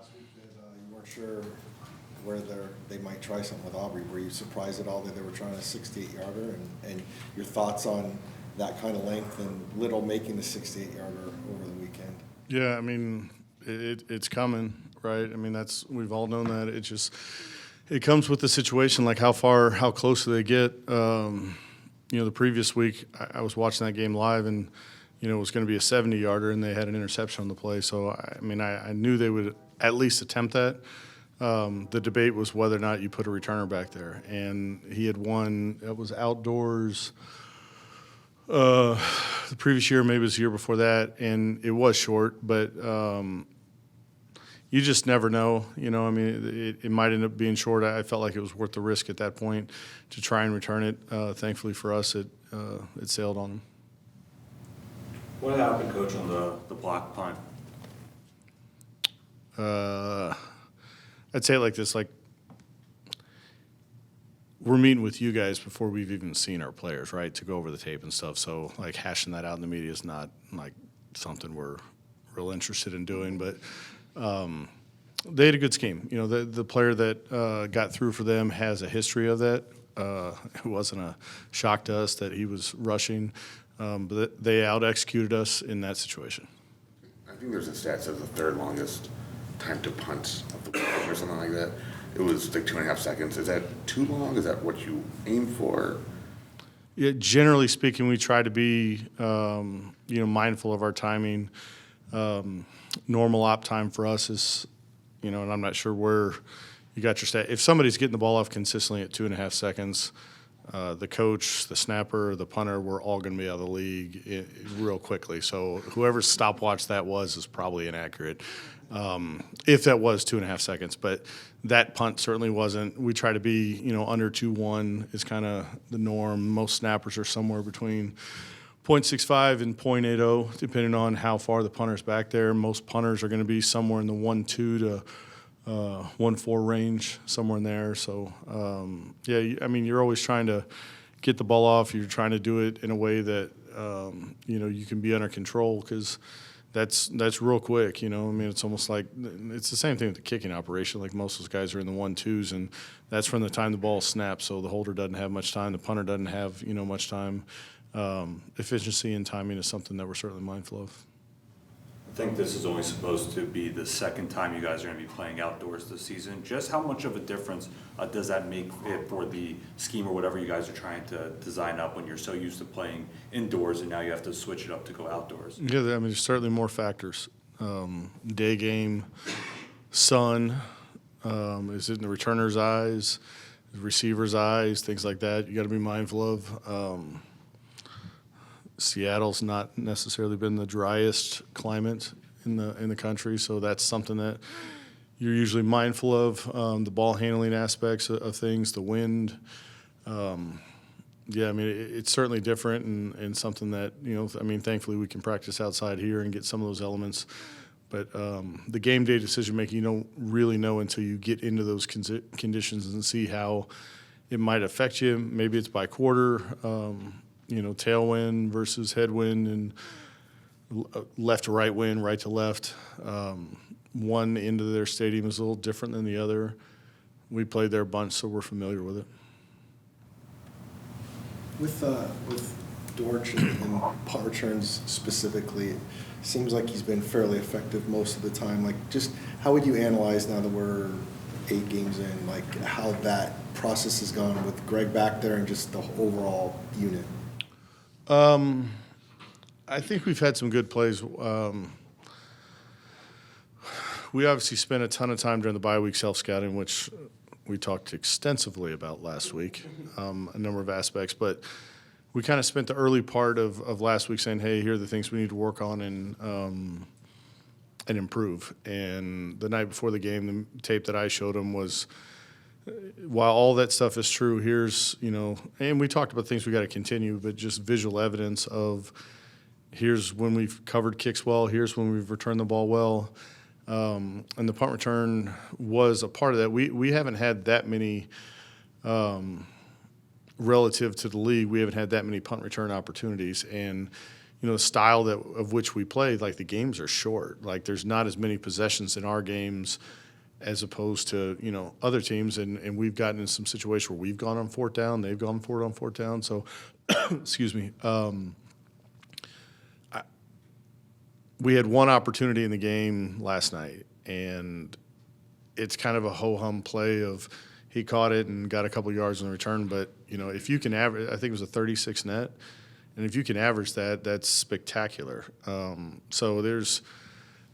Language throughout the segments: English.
last week that you weren't sure where they might try something with Aubrey. Were you surprised at all that they were trying a 68-yarder? And your thoughts on that kind of length and Little making the 68-yarder over the weekend? Yeah, I mean, it's coming, right? I mean, we've all known that. It comes with the situation, like how close do they get? The previous week I was watching that game live, and it was going to be a 70-yarder, and they had an interception on the play. So I knew they would at least attempt that. The debate was whether or not you put a returner back there, and he had won. It was outdoors. The previous year, maybe it was the year before that, and it was short, but you just never know. It might end up being short. I felt like it was worth the risk at that point to try and return it. Thankfully for us, it sailed on them. What happened, Coach, on the block punt? I'd say it like this, we're meeting with you guys before we've even seen our players, right, to go over the tape and stuff. So, hashing that out in the media is not, something we're real interested in doing. But they had a good scheme. The player that got through for them has a history of that. It wasn't a shock to us that he was rushing. But they out-executed us in that situation. I think there's a stat that says the third longest time to punt of the game or something like that. It was 2.5 seconds. Is that too long? Is that what you aim for? Yeah, generally speaking, we try to be mindful of our timing. Normal op time for us is, and I'm not sure where you got your stat. If somebody's getting the ball off consistently at 2.5 seconds, the coach, the snapper, the punter, we're all going to be out of the league real quickly. So whoever's stopwatch that was is probably inaccurate. If that was 2.5 seconds, but that punt certainly wasn't. We try to be, under 2.1 is kind of the norm. Most snappers are somewhere between 0.65 and 0.80, depending on how far the punter's back there. Most punters are going to be somewhere in the 1.2 to 1.4 range, somewhere in there. So, you're always trying to get the ball off. You're trying to do it in a way that, you can be under control, because that's real quick. It's almost like it's the same thing with the kicking operation. Like, most of those guys are in the 1.2s, and that's from the time the ball snaps. So the holder doesn't have much time. The punter doesn't have, much time. Efficiency and timing is something that we're certainly mindful of. I think this is only supposed to be the second time you guys are going to be playing outdoors this season. Just how much of a difference does that make for the scheme or whatever you guys are trying to design up when you're so used to playing indoors and now you have to switch it up to go outdoors? Yeah, there's certainly more factors. Day game, sun, is it in the returner's eyes, the receiver's eyes, things like that you got to be mindful of. Seattle's not necessarily been the driest climate in the country, so that's something that you're usually mindful of. The ball handling aspects of things, the wind. It's certainly different and something that, thankfully we can practice outside here and get some of those elements. But the game day decision making, you don't really know until you get into those conditions and see how it might affect you. Maybe it's by quarter. Tailwind versus headwind, and left to right wind, right to left. One end of their stadium is a little different than the other. We played there a bunch, so we're familiar with it. With Dortch and punt returns specifically, it seems like he's been fairly effective most of the time. Just how would you analyze, now that we're 8 games in, how that process has gone with Greg back there and just the overall unit? I think we've had some good plays. We obviously spent a ton of time during the bye week self-scouting, which we talked extensively about last week, a number of aspects. But we kind of spent the early part of last week saying, hey, here are the things we need to work on and improve. And the night before the game, the tape that I showed him was, while all that stuff is true, here's, and we talked about things we got to continue, but just visual evidence of here's when we've covered kicks well, here's when we've returned the ball well. And the punt return was a part of that. We haven't had that many, relative to the league, we haven't had that many punt return opportunities. And the style of which we play, like the games are short. Like there's not as many possessions in our games as opposed to, other teams. And we've gotten in some situations where we've gone on fourth down, they've gone for it on fourth down. So, excuse me. We had one opportunity in the game last night, and it's kind of a ho-hum play of he caught it and got a couple yards in the return. But, if you can average, I think it was a 36 net. And if you can average that, that's spectacular. So there's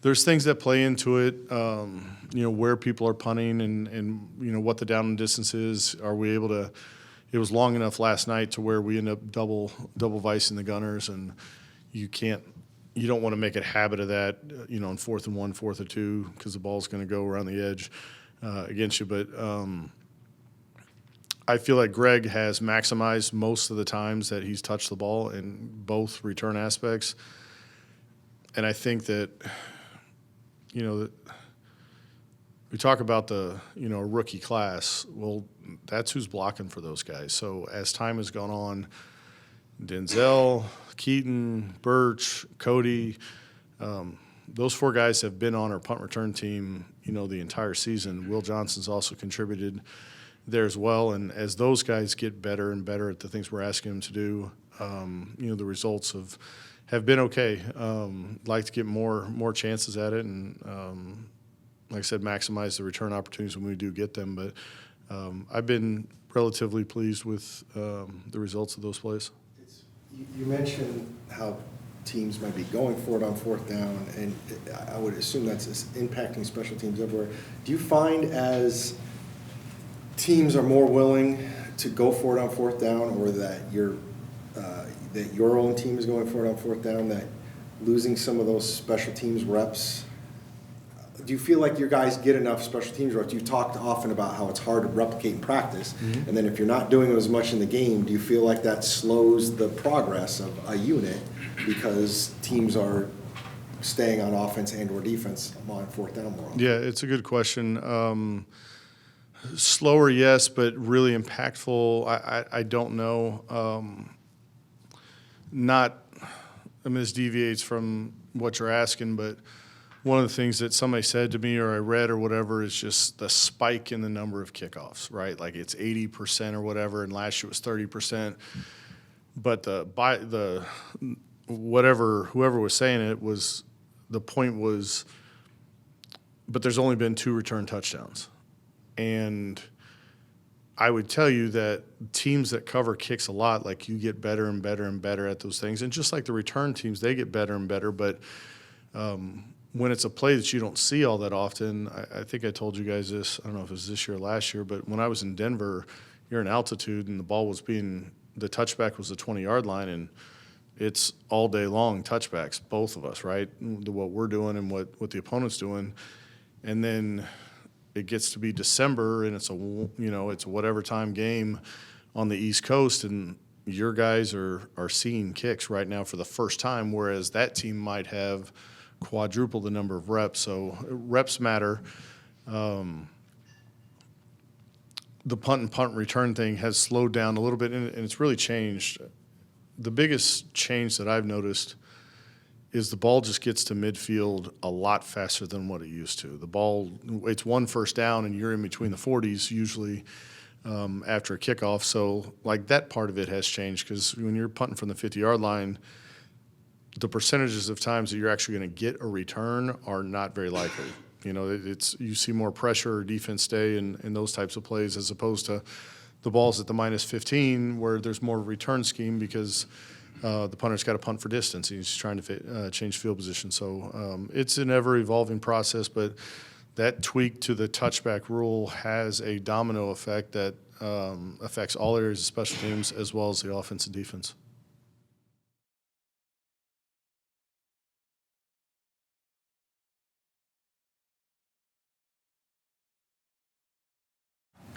things that play into it, where people are punting and what the down and distance is. Are we able to – it was long enough last night to where we end up double vicing the gunners, and you don't want to make a habit of that, on 4th and 1, 4th and 2, because the ball's going to go around the edge against you. But I feel like Greg has maximized most of the times that he's touched the ball in both return aspects. And I think that, we talk about the, rookie class. Well, that's who's blocking for those guys. So as time has gone on, Denzel, Keaton, Birch, Cody, those 4 guys have been on our punt return team, the entire season. Will Johnson's also contributed there as well. And as those guys get better and better at the things we're asking them to do, the results have been okay. Like to get more chances at it, and like I said, maximize the return opportunities when we do get them. But I've been relatively pleased with the results of those plays. You mentioned how teams might be going for it on fourth down, and I would assume that's impacting special teams everywhere. Do you find as teams are more willing to go for it on fourth down, or that that your own team is going for it on fourth down, that losing some of those special teams reps? Do you feel like your guys get enough special teams reps? You've talked often about how it's hard to replicate in practice, and then if you're not doing it as much in the game, do you feel like that slows the progress of a unit because teams are staying on offense and or defense on fourth down more often? Yeah, it's a good question. Slower, yes, but really impactful, I don't know. This deviates from what you're asking, but one of the things that somebody said to me or I read or whatever is just the spike in the number of kickoffs, right? Like it's 80% or whatever, and last year it was 30%. But whoever was saying it was, the point was, but there's only been 2 return touchdowns. And I would tell you that teams that cover kicks a lot, like you get better and better and better at those things. And just like the return teams, they get better and better. But when it's a play that you don't see all that often, I think I told you guys this, I don't know if it was this year or last year, but when I was in Denver, you're in altitude and the touchback was the 20-yard line, and it's all day long touchbacks, both of us, right? What we're doing and what the opponent's doing. And then it gets to be December, and it's a whatever time game on the East Coast, and your guys are seeing kicks right now for the first time, whereas that team might have quadruple the number of reps. So reps matter. The punt and punt return thing has slowed down a little bit, and it's really changed. The biggest change that I've noticed is the ball just gets to midfield a lot faster than what it used to. The ball, it's one first down, and you're in between the 40s usually after a kickoff. So, like, that part of it has changed, because when you're punting from the 50-yard line, the percentages of times that you're actually going to get a return are not very likely. You see more pressure or defense stay in those types of plays, as opposed to the balls at the -15 where there's more return scheme because the punter's got to punt for distance. He's trying to change field position. So it's an ever-evolving process, but that tweak to the touchback rule has a domino effect that affects all areas of special teams as well as the offense and defense.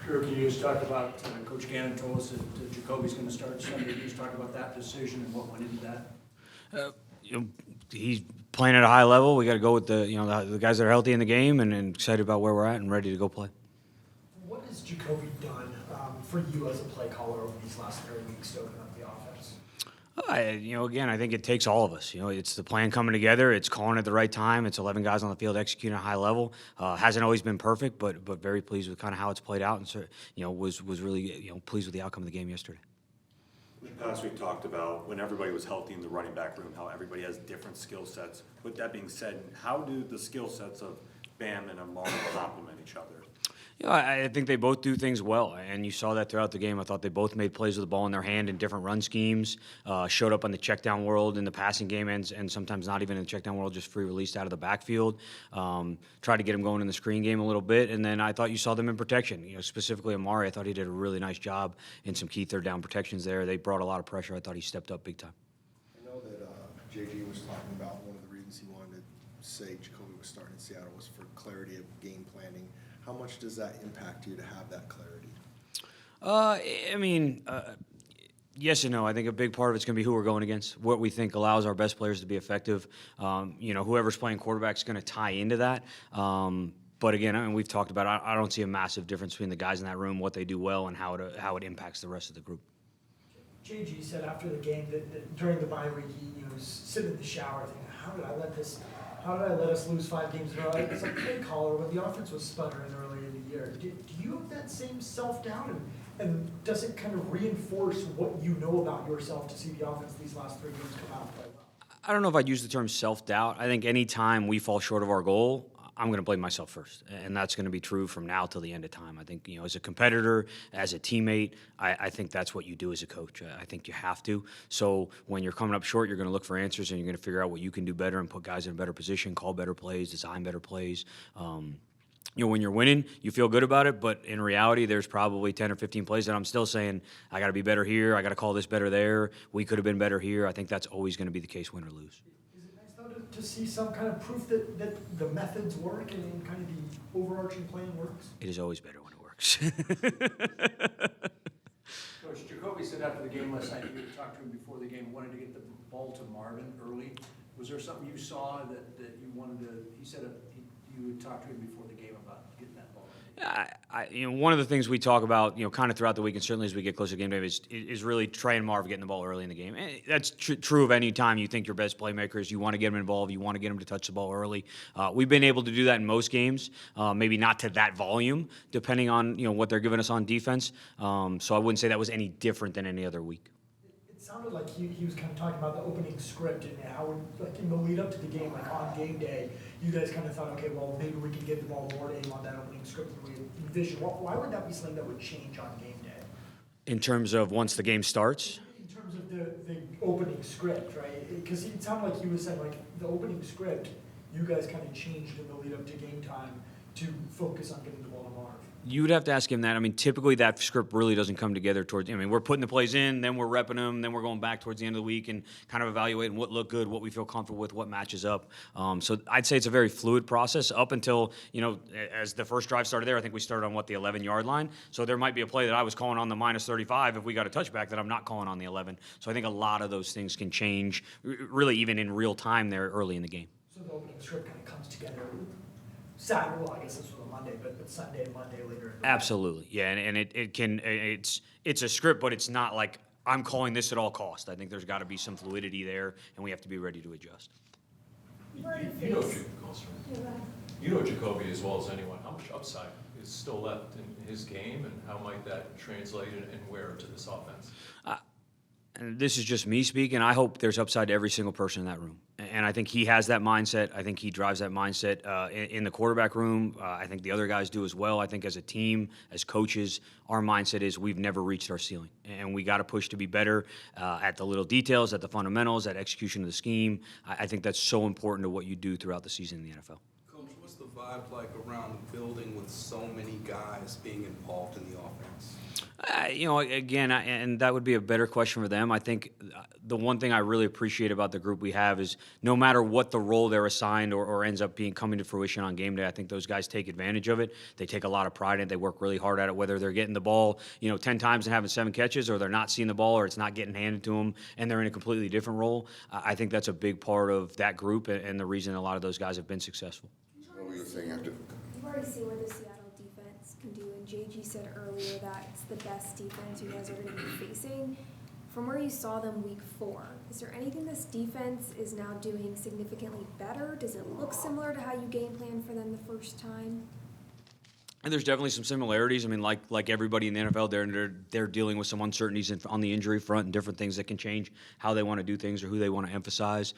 Drew, can you just talk about, Coach Gannon told us that Jacoby's going to start Sunday. Can you just talk about that decision and what went into that? He's playing at a high level. We got to go with the guys that are healthy in the game, and excited about where we're at and ready to go play. What has Jacoby done for you as a play caller over these last 3 weeks to open up the offense? Again, I think it takes all of us. It's the plan coming together. It's calling at the right time. It's 11 guys on the field executing at a high level. Hasn't always been perfect, but very pleased with kind of how it's played out, and so, was really pleased with the outcome of the game yesterday. In the past, we've talked about when everybody was healthy in the running back room, how everybody has different skill sets. With that being said, how do the skill sets of Bam and Amari complement each other? I think they both do things well, and you saw that throughout the game. I thought they both made plays with the ball in their hand in different run schemes, showed up on the check down world in the passing game, and sometimes not even in the check down world, just free released out of the backfield. Tried to get him going in the screen game a little bit, and then I thought you saw them in protection. Specifically Amari, I thought he did a really nice job in some key third down protections there. They brought a lot of pressure. I thought he stepped up big time. I know that JG was talking about one of the reasons he wanted to say Jacoby was starting in Seattle was for clarity of game planning. How much does that impact you to have that clarity? Yes and no. I think a big part of it's going to be who we're going against, what we think allows our best players to be effective. Whoever's playing quarterback is going to tie into that. But again, we've talked about it. I don't see a massive difference between the guys in that room, what they do well, and how it impacts the rest of the group. JG said after the game that during the bye week he was sitting in the shower thinking, how did I let us lose 5 games in a row? It's like play caller when the offense was sputtering early in the year. Do you have that same self-doubt? And does it kind of reinforce what you know about yourself to see the offense these last 3 games come out and play well? I don't know if I'd use the term self-doubt. I think any time we fall short of our goal, I'm going to blame myself first, and that's going to be true from now till the end of time. I think, as a competitor, as a teammate, I think that's what you do as a coach. I think you have to. So when you're coming up short, you're going to look for answers, and you're going to figure out what you can do better and put guys in a better position, call better plays, design better plays. When you're winning, you feel good about it, but in reality, there's probably 10 or 15 plays that I'm still saying, I got to be better here, I got to call this better there, we could have been better here. I think that's always going to be the case, win or lose. To see some kind of proof that the methods work and kind of the overarching plan works? It is always better when it works. Coach, Jacoby said after the game last night, you had talked to him before the game, wanted to get the ball to Marvin early. Was there something you saw that you wanted to, he said you had talked to him before the game about getting that ball? One of the things we talk about, kind of throughout the week, and certainly as we get closer to game day, is really Trey and Marv getting the ball early in the game. And that's true of any time you think your best playmakers. You want to get them involved. You want to get them to touch the ball early. We've been able to do that in most games, maybe not to that volume, depending on what they're giving us on defense. So I wouldn't say that was any different than any other week. It sounded like he was kind of talking about the opening script and how, like in the lead up to the game, like on game day, you guys kind of thought, okay, well, maybe we can get the ball more to aim on that opening script than we envisioned. Why would that be something that would change on game day? In terms of once the game starts? In terms of the opening script, right? Because it sounded like he was saying, like, the opening script, you guys kind of changed in the lead up to game time to focus on getting the ball to Marv. You would have to ask him that. Typically that script really doesn't come together towards, we're putting the plays in, then we're repping them, then we're going back towards the end of the week and kind of evaluating what looked good, what we feel comfortable with, what matches up. So I'd say it's a very fluid process up until, as the first drive started there, I think we started on the 11-yard line. So there might be a play that I was calling on the minus 35 if we got a touchback that I'm not calling on the 11. So I think a lot of those things can change really even in real time there early in the game. So the opening script kind of comes together Saturday, well, I guess this was a Monday, but Sunday and Monday later. Absolutely, yeah, and it's a script, but it's not like I'm calling this at all cost. I think there's got to be some fluidity there, and we have to be ready to adjust. You know Jacoby as well as anyone. How much upside is still left in his game, and how might that translate and where to this offense? And this is just me speaking. I hope there's upside to every single person in that room. And I think he has that mindset. I think he drives that mindset in the quarterback room. I think the other guys do as well. I think as a team, as coaches, our mindset is we've never reached our ceiling. And we got to push to be better at the little details, at the fundamentals, at execution of the scheme. I think that's so important to what you do throughout the season in the NFL. Coach, what's the vibe like around the building with so many guys being involved in the offense? And that would be a better question for them. I think the one thing I really appreciate about the group we have is no matter what the role they're assigned or ends up coming to fruition on game day, I think those guys take advantage of it. They take a lot of pride in it. They work really hard at it, whether they're getting the ball, 10 times and having 7 catches, or they're not seeing the ball, or it's not getting handed to them, and they're in a completely different role. I think that's a big part of that group and the reason a lot of those guys have been successful. What were you saying after? You've already seen what the Seattle defense can do, and JG said earlier that it's the best defense you guys are going to be facing. from where you saw them week 4, is there anything this defense is now doing significantly better? Does it look similar to how you game planned for them the first time? And there's definitely some similarities. I mean, like everybody in the NFL, they're dealing with some uncertainties on the injury front and different things that can change how they want to do things or who they want to emphasize.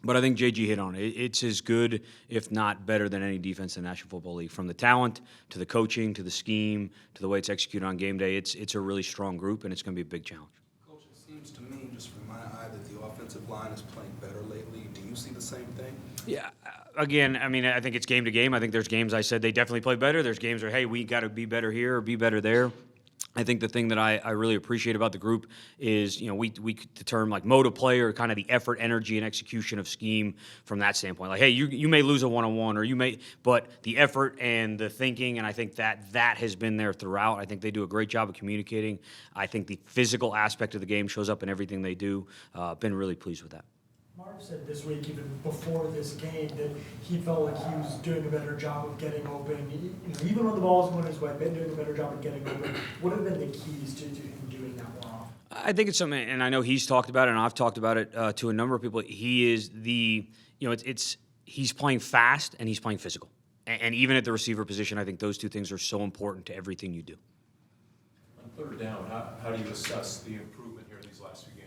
But I think JG hit on it. It's as good, if not better, than any defense in the National Football League. From the talent to the coaching to the scheme to the way it's executed on game day, it's a really strong group, and it's going to be a big challenge. Coach, it seems to me, just from my eye, that the offensive line is playing better lately. Do you see the same thing? Yeah. Again, I mean, I think it's game to game. I think there's games I said they definitely play better. There's games where, hey, we got to be better here or be better there. I think the thing that I really appreciate about the group is, we the term like mode of play or kind of the effort, energy, and execution of scheme from that standpoint. Like, hey, you may lose a one-on-one or but the effort and the thinking, and I think that has been there throughout. I think they do a great job of communicating. I think the physical aspect of the game shows up in everything they do. Been really pleased with that. Marv said this week, even before this game, that he felt like he was doing a better job of getting open. Even when the ball was going his way, doing a better job of getting open. What have been the keys to him doing that more often? I think it's something, and I know he's talked about it, and I've talked about it to a number of people. He is he's playing fast and he's playing physical. And even at the receiver position, I think those two things are so important to everything you do. On third down, how do you assess the improvement here in these last few games?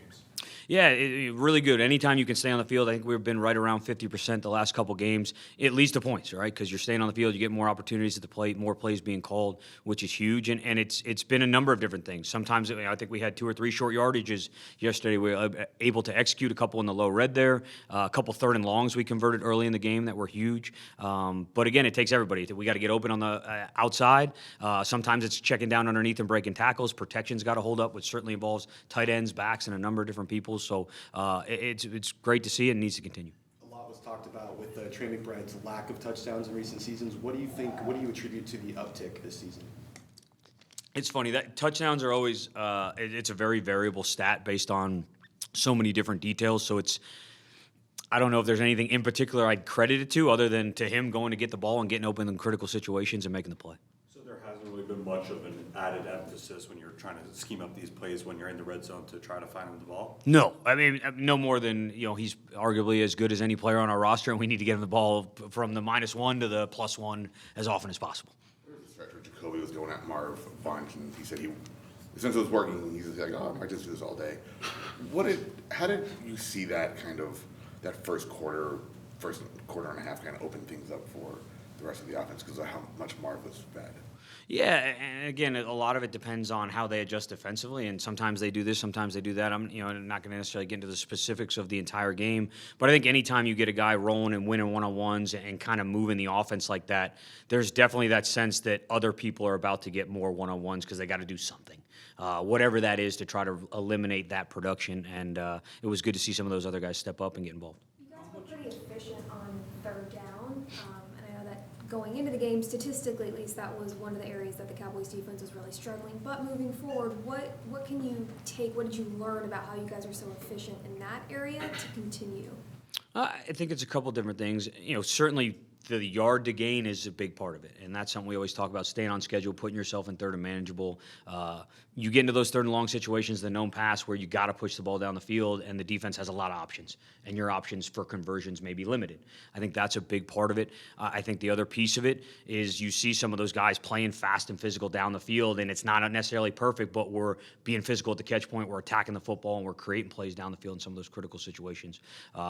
Yeah, really good. Anytime you can stay on the field, I think we've been right around 50% the last couple games, at least the points, right? Because you're staying on the field, you get more opportunities at the plate, more plays being called, which is huge. And it's been a number of different things. Sometimes I think we had 2 or 3 short yardages yesterday. We were able to execute a couple in the low red there, a couple third and longs we converted early in the game that were huge. But again, it takes everybody. We got to get open on the outside. Sometimes it's checking down underneath and breaking tackles. Protection's got to hold up, which certainly involves tight ends, backs, and a number of different people. So it's great to see it and needs to continue. A lot was talked about with Trey McBride's lack of touchdowns in recent seasons. What do you attribute to the uptick this season? It's funny that touchdowns are always it's a very variable stat based on so many different details. So I don't know if there's anything in particular I'd credit it to other than to him going to get the ball and getting open in critical situations and making the play. So there hasn't really been much of an added emphasis when you're trying to scheme up these plays when you're in the red zone to try to find him the ball? No. I mean, no more than, he's arguably as good as any player on our roster, and we need to get him the ball from the -1 to the +1 as often as possible. There was a stretch where Jacoby was going at Marv a bunch, and he said since it was working, he's like, oh, I might just do this all day. How did you see that first quarter and a half kind of open things up for the rest of the offense because of how much Marv was bad? Yeah, and again, a lot of it depends on how they adjust defensively, and sometimes they do this, sometimes they do that. I'm not going to necessarily get into the specifics of the entire game, but I think anytime you get a guy rolling and winning one-on-ones and kind of moving the offense like that, there's definitely that sense that other people are about to get more one-on-ones because they got to do something, whatever that is, to try to eliminate that production. And it was good to see some of those other guys step up and get involved. You guys were pretty efficient on third down. Going into the game, statistically at least, that was one of the areas that the Cowboys defense was really struggling. But moving forward, what can you take, what did you learn about how you guys are so efficient in that area to continue? I think it's a couple different things. Certainly the yard to gain is a big part of it, and that's something we always talk about, staying on schedule, putting yourself in third and manageable. You get into those third and long situations, the known pass where you got to push the ball down the field, and the defense has a lot of options, and your options for conversions may be limited. I think that's a big part of it. I think the other piece of it is you see some of those guys playing fast and physical down the field, and it's not necessarily perfect, but we're being physical at the catch point, we're attacking the football, and we're creating plays down the field in some of those critical situations,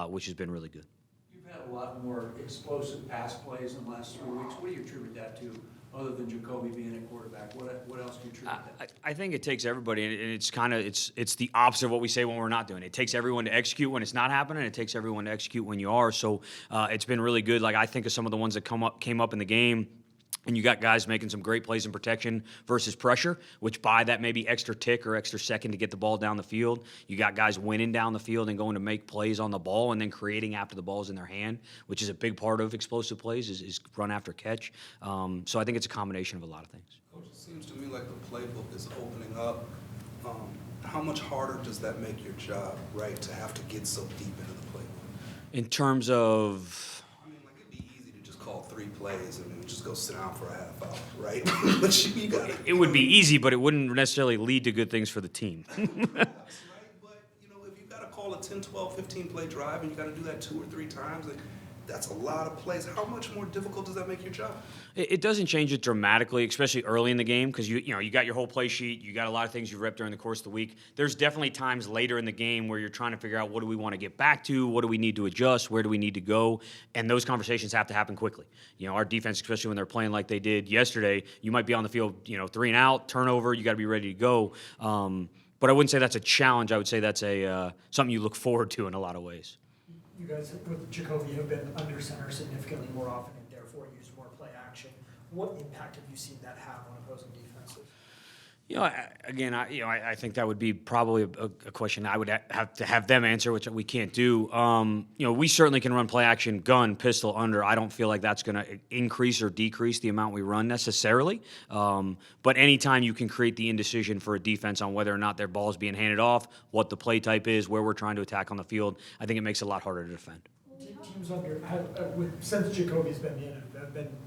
which has been really good. You've had a lot more explosive pass plays in the last 3 weeks. What do you attribute that to, other than Jacoby being a quarterback? What else do you attribute that to? I think it takes everybody, and it's the opposite of what we say when we're not doing it. It takes everyone to execute when it's not happening. It takes everyone to execute when you are. So it's been really good. Like, I think of some of the ones that came up in the game. And you got guys making some great plays in protection versus pressure, which buy that maybe extra tick or extra second to get the ball down the field. You got guys winning down the field and going to make plays on the ball and then creating after the ball's in their hand, which is a big part of explosive plays is run after catch. So I think it's a combination of a lot of things. Coach, it seems to me like the playbook is opening up. How much harder does that make your job, right, to have to get so deep into the playbook? In terms of... call 3 plays and just go sit down for a half hour, right? But you got It would be easy, but it wouldn't necessarily lead to good things for the team. right? But, if you got to call a 10, 12, 15 play drive and you got to do that 2 or 3 times, like, that's a lot of plays. How much more difficult does that make your job? It doesn't change it dramatically, especially early in the game, because you got your whole play sheet, you got a lot of things you rep during the course of the week. There's definitely times later in the game where you're trying to figure out what do we want to get back to, what do we need to adjust, where do we need to go, and those conversations have to happen quickly. Our defense, especially when they're playing like they did yesterday, you might be on the field, 3 and out, turnover, you got to be ready to go. But I wouldn't say that's a challenge. I would say that's something you look forward to in a lot of ways. You guys with Jacoby have been under center significantly more often and therefore used more play action. What impact have you seen that have on opposing defenses? I think that would be probably a question I would have to have them answer, which we can't do. We certainly can run play action, gun, pistol, under. I don't feel like that's going to increase or decrease the amount we run necessarily. But anytime you can create the indecision for a defense on whether or not their ball is being handed off, what the play type is, where we're trying to attack on the field, I think it makes it a lot harder to defend. Teams since Jacoby's been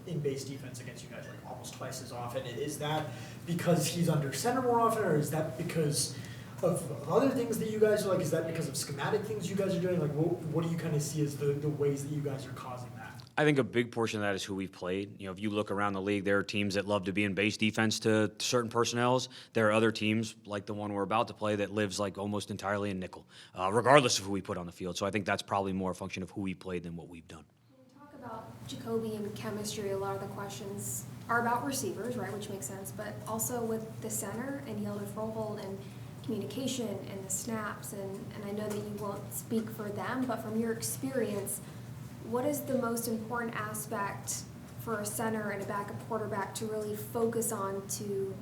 in base defense against you guys like almost twice as often. Is that because he's under center more often, or is that because of other things that you guys are like? Is that because of schematic things you guys are doing? Like, what do you kind of see as the ways that you guys are causing that? I think a big portion of that is who we've played. If you look around the league, there are teams that love to be in base defense to certain personnels. There are other teams, like the one we're about to play, that lives like almost entirely in nickel, regardless of who we put on the field. So I think that's probably more a function of who we played than what we've done. When we talk about Jacoby and chemistry, a lot of the questions are about receivers, right, which makes sense, but also with the center and Yelder Frohold and communication and the snaps, and I know that you won't speak for them, but from your experience, what is the most important aspect for a center and a backup quarterback to really focus on to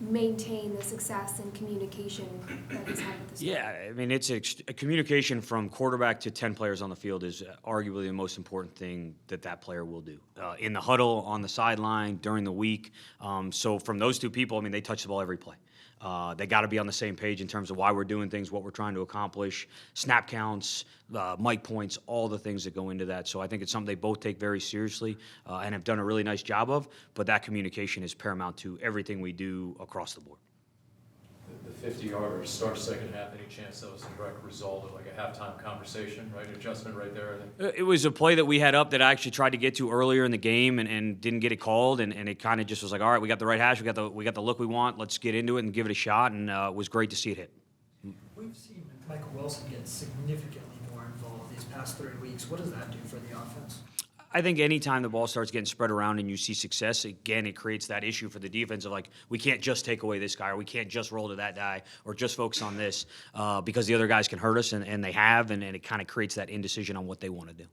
maintain the success and communication that he's had with this? Yeah, I mean, it's a communication from quarterback to 10 players on the field is arguably the most important thing that player will do. In the huddle, on the sideline, during the week. So from those two people, I mean, they touch the ball every play. They got to be on the same page in terms of why we're doing things, what we're trying to accomplish, snap counts, mic points, all the things that go into that. So I think it's something they both take very seriously and have done a really nice job of, but that communication is paramount to everything we do across the board. The 50-yarder start second half, any chance that was a direct result of like a halftime conversation, right? Adjustment right there, I think. It was a play that we had up that I actually tried to get to earlier in the game and didn't get it called, and it kind of just was like, all right, we got the right hash, we got the look we want, let's get into it and give it a shot, and it was great to see it hit. We've seen Michael Wilson get significantly more involved these past 3 weeks. What does that do for the offense? I think anytime the ball starts getting spread around and you see success, again, it creates that issue for the defense of like, we can't just take away this guy, or we can't just roll to that guy, or just focus on this, because the other guys can hurt us, and they have, and it kind of creates that indecision on what they want to do.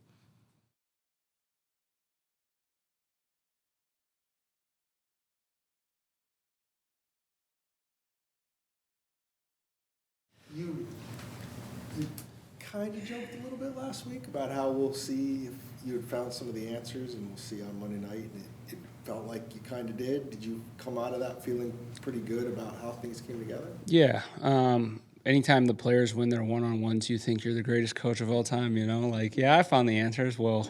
You kind of joked a little bit last week about how we'll see if you had found some of the answers, and we'll see on Monday night, and it felt like you kind of did. Did you come out of that feeling pretty good about how things came together? Yeah. Anytime the players win their one-on-ones, you think you're the greatest coach of all time, I found the answers. Well,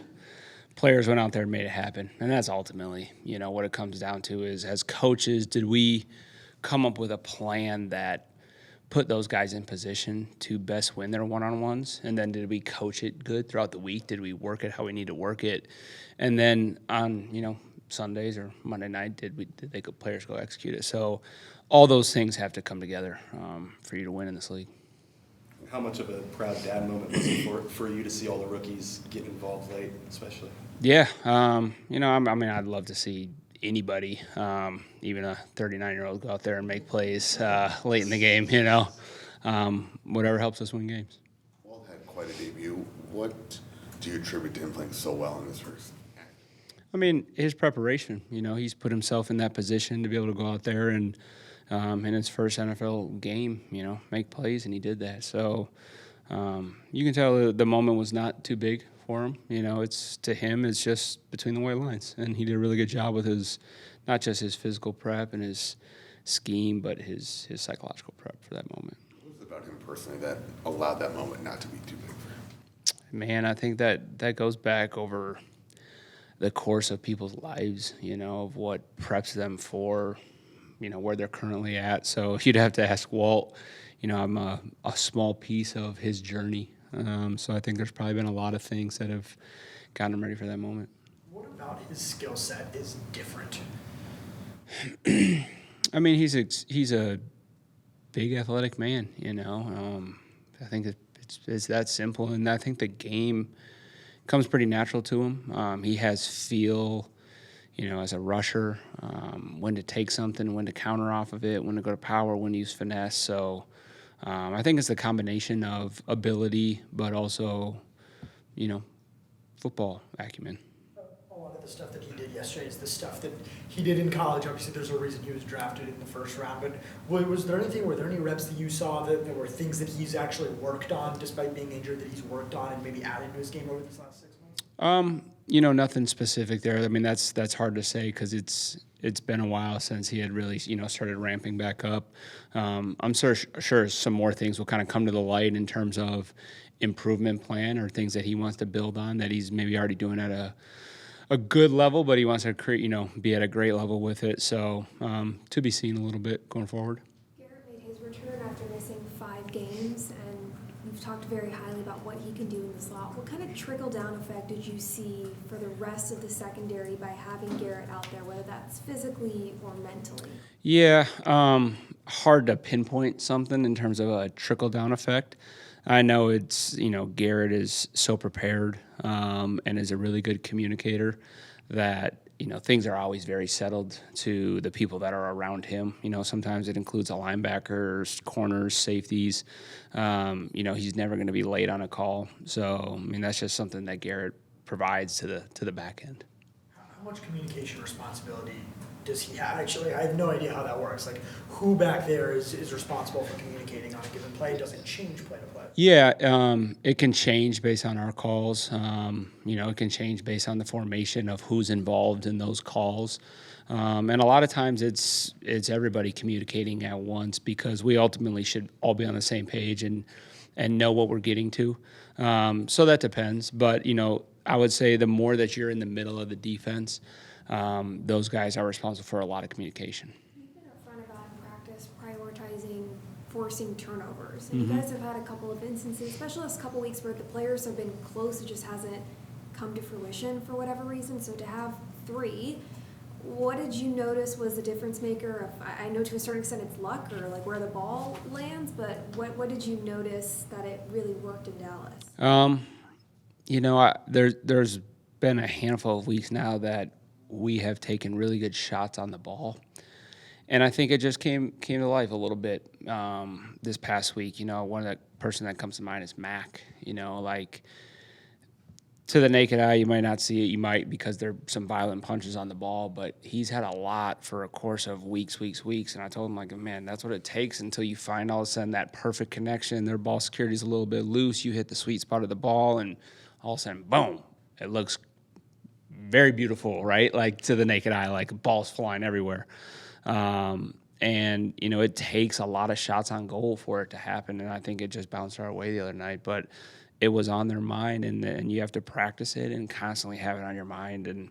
players went out there and made it happen, and that's ultimately, what it comes down to is, as coaches, did we come up with a plan that put those guys in position to best win their one-on-ones? And then did we coach it good throughout the week? Did we work it how we need to work it? And then on, Sundays or Monday night, did the players go execute it? So all those things have to come together for you to win in this league. How much of a proud dad moment was it for you to see all the rookies get involved late, especially? Yeah. I'd love to see anybody, even a 39-year-old, go out there and make plays late in the game, whatever helps us win games. Walt had quite a debut. What do you attribute to him playing so well in his first? His preparation. He's put himself in that position to be able to go out there and, in his first NFL game, make plays, and he did that. So you can tell the moment was not too big for him. It's just between the white lines, and he did a really good job with not just his physical prep and his scheme, but his psychological prep for that moment. What was it about him personally that allowed that moment not to be too big for him? Man, I think that goes back over the course of people's lives, of what preps them for, where they're currently at. So you'd have to ask Walt. I'm a small piece of his journey. So I think there's probably been a lot of things that have gotten him ready for that moment. What about his skill set is different? I mean, he's a big athletic man, I think it's that simple, and I think the game comes pretty natural to him. He has feel, as a rusher, when to take something, when to counter off of it, when to go to power, when to use finesse. So I think it's the combination of ability, but also, football acumen. A lot of the stuff that he did yesterday is the stuff that he did in college. Obviously, there's a reason he was drafted in the first round. But were there any reps that you saw that there were things that he's actually worked on, despite being injured, that he's worked on and maybe added to his game over this last 6 months? Nothing specific there. I mean, that's hard to say because it's been a while since he had really, started ramping back up. I'm sure some more things will kind of come to the light in terms of improvement plan or things that he wants to build on that he's maybe already doing at a good level, but he wants to create, be at a great level with it. So to be seen a little bit going forward. Garrett made his return after missing 5 games, and you've talked very highly about what he can do in the slot. What kind of trickle-down effect did you see for the rest of the secondary by having Garrett out there, whether that's physically or mentally? Yeah, hard to pinpoint something in terms of a trickle-down effect. I know it's, Garrett is so prepared and is a really good communicator that, things are always very settled to the people that are around him. Sometimes it includes a linebackers, corners, safeties. He's never going to be late on a call. So, that's just something that Garrett provides to the back end. How much communication responsibility does he have? Actually, I have no idea how that works. Like, who back there is responsible for communicating on a given play? Does it change play to play? Yeah, it can change based on our calls. It can change based on the formation of who's involved in those calls. And a lot of times it's everybody communicating at once because we ultimately should all be on the same page and know what we're getting to. So that depends. But, I would say the more that you're in the middle of the defense, those guys are responsible for a lot of communication. You've been upfront about in practice prioritizing forcing turnovers. And you guys have had a couple of instances, especially last couple weeks, where the players have been close, it just hasn't come to fruition for whatever reason. So to have 3, what did you notice was the difference maker? I know to a certain extent it's luck or like where the ball lands, but what did you notice that it really worked in Dallas? There's been a handful of weeks now that we have taken really good shots on the ball. And I think it just came to life a little bit this past week. One of the person that comes to mind is Mac. To the naked eye, you might not see it. You might because there are some violent punches on the ball, but he's had a lot for a course of weeks. And I told him, man, that's what it takes until you find all of a sudden that perfect connection. Their ball security is a little bit loose. You hit the sweet spot of the ball, and all of a sudden, boom, it looks very beautiful, right? Like to the naked eye, like balls flying everywhere. And, it takes a lot of shots on goal for it to happen. And I think it just bounced our way the other night. But it was on their mind, and you have to practice it and constantly have it on your mind. And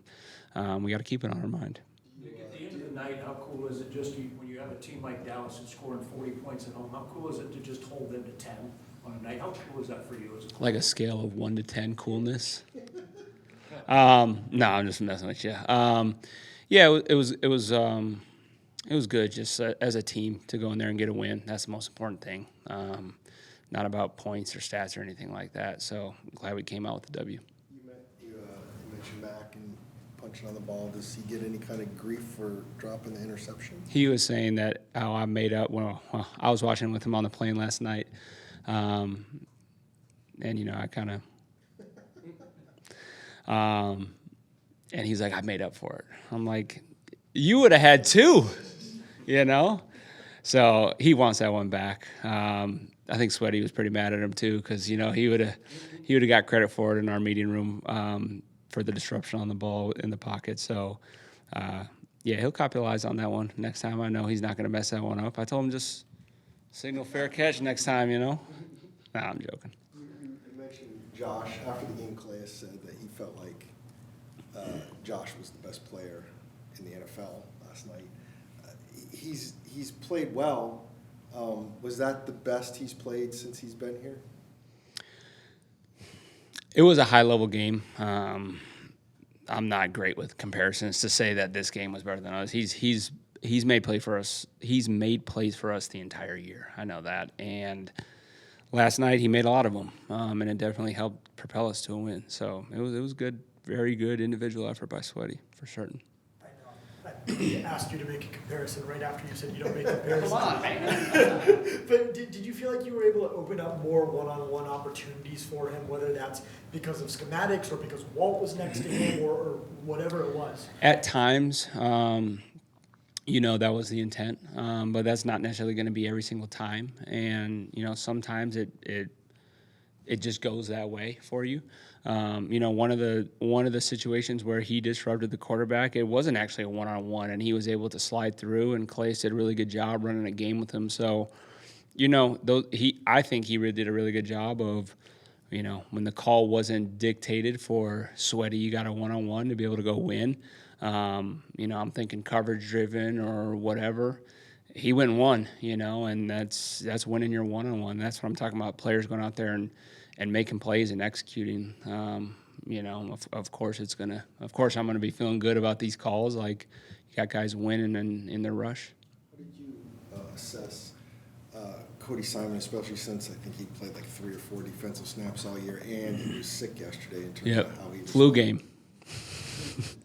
we got to keep it on our mind. Nick, at the end of the night, how cool is it when you have a team like Dallas that's scoring 40 points at home, how cool is it to just hold them to 10 on a night? How cool is that for you? Like a scale of 1 to 10 coolness? No, I'm just messing with you. It was good just as a team to go in there and get a win. That's the most important thing. Not about points or stats or anything like that. So I'm glad we came out with the W. You mentioned Mac and punching on the ball. Does he get any kind of grief for dropping the interception? He was saying that I made up. Well, I was watching with him on the plane last night, and I kind of. And he's like, I made up for it. I'm like, you would have had 2, So he wants that one back. I think Sweaty was pretty mad at him too because he would have got credit for it in our meeting room for the disruption on the ball in the pocket. So he'll capitalize on that one next time. I know he's not going to mess that one up. I told him just signal fair catch next time. Nah, I'm joking. You mentioned Josh after the game. Calais said that he felt like Josh was the best player in the NFL last night. He's played well. Was that the best he's played since he's been here? It was a high-level game. I'm not great with comparisons to say that this game was better than others. He's made play for us. He's made plays for us the entire year. I know that. And last night he made a lot of them, and it definitely helped propel us to a win. So it was good, very good individual effort by Sweaty for certain. I asked you to make a comparison right after you said you don't make comparisons. Come on, man. But did you feel like you were able to open up more one-on-one opportunities for him, whether that's because of schematics or because Walt was next to him or whatever it was? At times, that was the intent, but that's not necessarily going to be every single time. And, sometimes it just goes that way for you. One of the situations where he disrupted the quarterback, it wasn't actually a one-on-one, and he was able to slide through, and Clay did a really good job running a game with him. So, I think he really did a really good job of, when the call wasn't dictated for Sweaty, you got a one-on-one to be able to go win. I'm thinking coverage-driven or whatever. He went and won, and that's winning your one-on-one. That's what I'm talking about, players going out there and making plays and executing. Of course I'm gonna be feeling good about these calls. Like, you got guys winning and in their rush. How did you assess Cody Simon, especially since I think he played like 3 or 4 defensive snaps all year, and he was sick yesterday in terms of how he was flu game.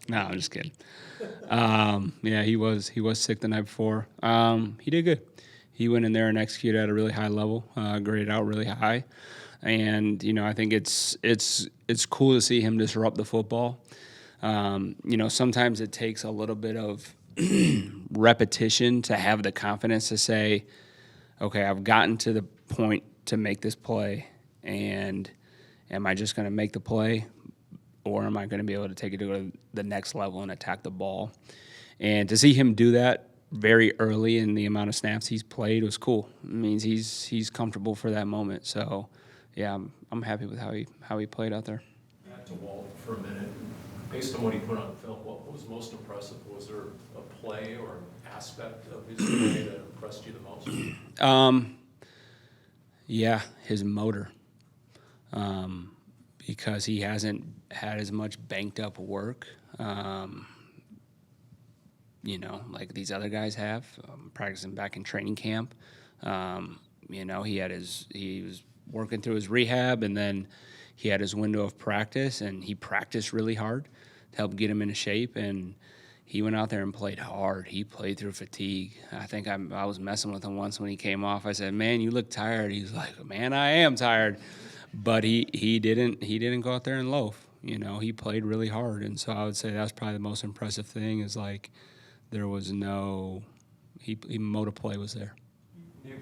No, I'm just kidding. He was sick the night before. He did good. He went in there and executed at a really high level, graded out really high. And, I think it's cool to see him disrupt the football. Sometimes it takes a little bit of repetition to have the confidence to say, okay, I've gotten to the point to make this play, and am I just going to make the play, or am I going to be able to take it to the next level and attack the ball? And to see him do that very early in the amount of snaps he's played was cool. It means he's comfortable for that moment. So, yeah, I'm happy with how he played out there. Back to Walt for a minute. Based on what he put on film, what was most impressive? Was there a play or an aspect of his play that impressed you the most? His motor. Because he hasn't had as much banked up work, like these other guys have, practicing back in training camp. He was working through his rehab, and then he had his window of practice, and he practiced really hard to help get him into shape, and he went out there and played hard. He played through fatigue. I think I was messing with him once when he came off. I said, "Man, you look tired." He's like, "Man, I am tired." But he didn't go out there and loaf. He played really hard, and so I would say that's probably the most impressive thing is like there was motor play was there.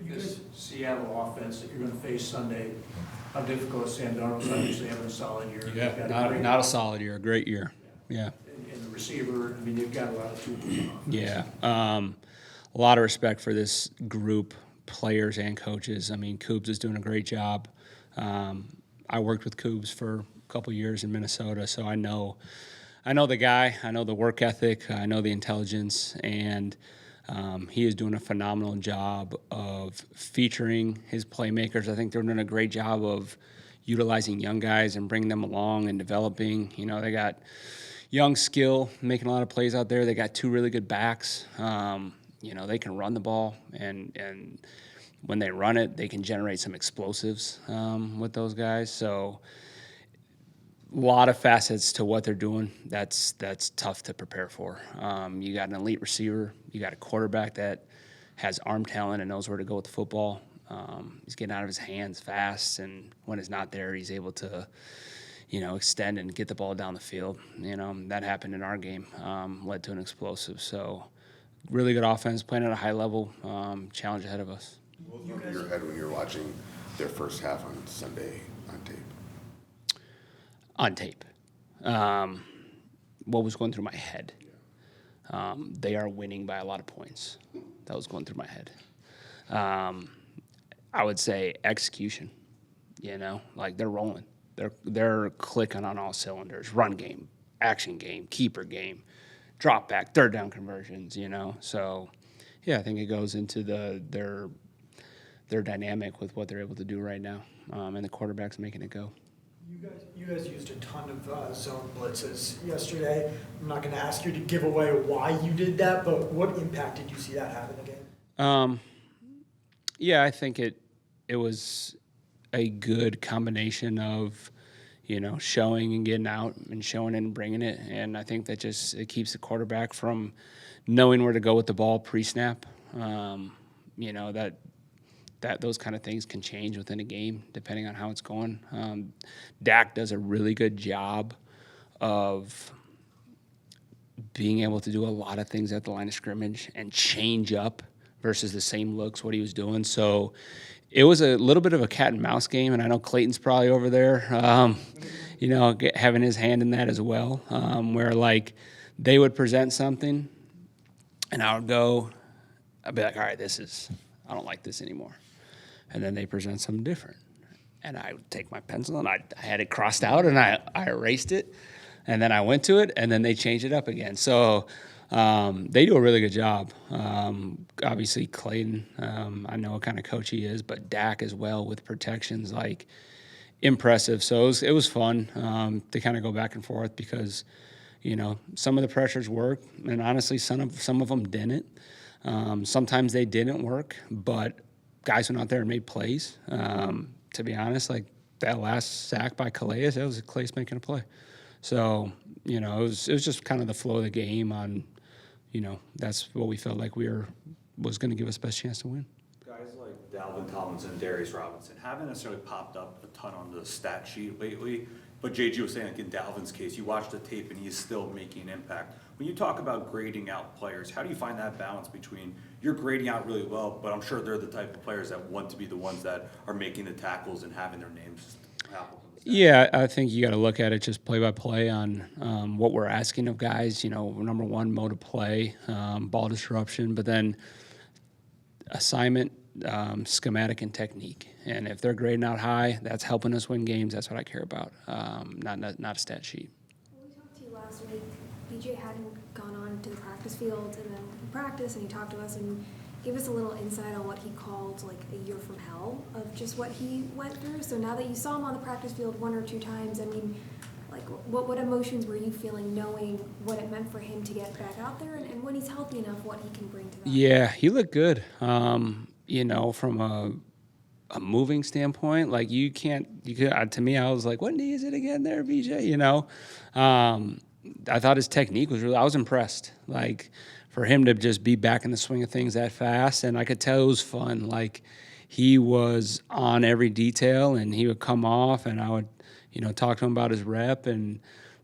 This Seattle offense that you're going to face Sunday, how difficult is Sam Darnold's obviously having a solid year? Yeah, not a solid year, a great year. Yeah. And the receiver, they've got a lot of tools. Yeah. A lot of respect for this group, players and coaches. Coobs is doing a great job. I worked with Coobs for a couple years in Minnesota, so I know the guy, I know the work ethic, I know the intelligence, and he is doing a phenomenal job of featuring his playmakers. I think they're doing a great job of utilizing young guys and bringing them along and developing. They got young skill, making a lot of plays out there. They got 2 really good backs. They can run the ball, and when they run it, they can generate some explosives with those guys. So a lot of facets to what they're doing. That's tough to prepare for. You got an elite receiver. You got a quarterback that has arm talent and knows where to go with the football. He's getting out of his hands fast, and when it's not there, he's able to, extend and get the ball down the field. That happened in our game, led to an explosive. So really good offense, playing at a high level, challenge ahead of us. What was going through your head when you were watching their first half on Sunday on tape? On tape. What was going through my head? They are winning by a lot of points. That was going through my head. I would say execution. Like they're rolling. They're clicking on all cylinders. Run game, action game, keeper game, drop back, third down conversions, you know. So, yeah, I think it goes into their dynamic with what they're able to do right now, and the quarterback's making it go. You guys used a ton of zone blitzes yesterday. I'm not going to ask you to give away why you did that, but what impact did you see that have in the game? Yeah, I think it was a good combination of, you know, showing and getting out and showing and bringing it. And I think that it keeps the quarterback from knowing where to go with the ball pre-snap. You know, that those kind of things can change within a game depending on how it's going. Dak does a really good job of being able to do a lot of things at the line of scrimmage and change up versus the same looks, what he was doing. So it was a little bit of a cat and mouse game, and I know Clayton's probably over there, you know, having his hand in that as well, where, like, they would present something, and I'd be like, all right, I don't like this anymore. And then they present something different. And I would take my pencil, and I had it crossed out, and I erased it, and then I went to it, and then they changed it up again. So they do a really good job. Obviously, Clayton, I know what kind of coach he is, but Dak as well with protections, like, impressive. So it was fun to kind of go back and forth because, you know, some of the pressures worked, and honestly, some of them didn't. Sometimes they didn't work, but guys went out there and made plays. To be honest, like that last sack by Calais, that was Calais making a play. So, you know, it was just kind of the flow of the game on, you know, that's what we felt like was going to give us the best chance to win. Guys like Dalvin Tomlinson, Darius Robinson haven't necessarily popped up a ton on the stat sheet lately, but JG was saying, like, in Dalvin's case, you watch the tape and he is still making an impact. When you talk about grading out players, how do you find that balance between you're grading out really well, but I'm sure they're the type of players that want to be the ones that are making the tackles and having their names happen? Yeah, I think you got to look at it just play by play on what we're asking of guys. You know, number one, mode of play, ball disruption, but then assignment, schematic, and technique. And if they're grading out high, that's helping us win games. That's what I care about, not a stat sheet. When we talked to you last week, BJ hadn't gone on to the practice field, and then we practiced, and he talked to us and gave us a little insight on what he called like a year from hell of just what he went through. So now that you saw him on the practice field one or two times, I mean, like what emotions were you feeling knowing what it meant for him to get back out there and when he's healthy enough, what he can bring to that? Yeah, he looked good. You know, from a moving standpoint, like to me, I was like, what knee is it again there, BJ? You know, I thought his technique was I was impressed. Like, for him to just be back in the swing of things that fast, and I could tell it was fun. Like, he was on every detail, and he would come off, and I would, you know, talk to him about his rep, and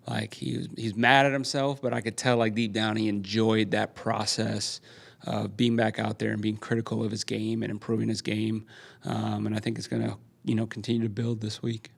like he's mad at himself, but I could tell like deep down he enjoyed that process of being back out there and being critical of his game and improving his game, and I think it's going to, you know, continue to build this week.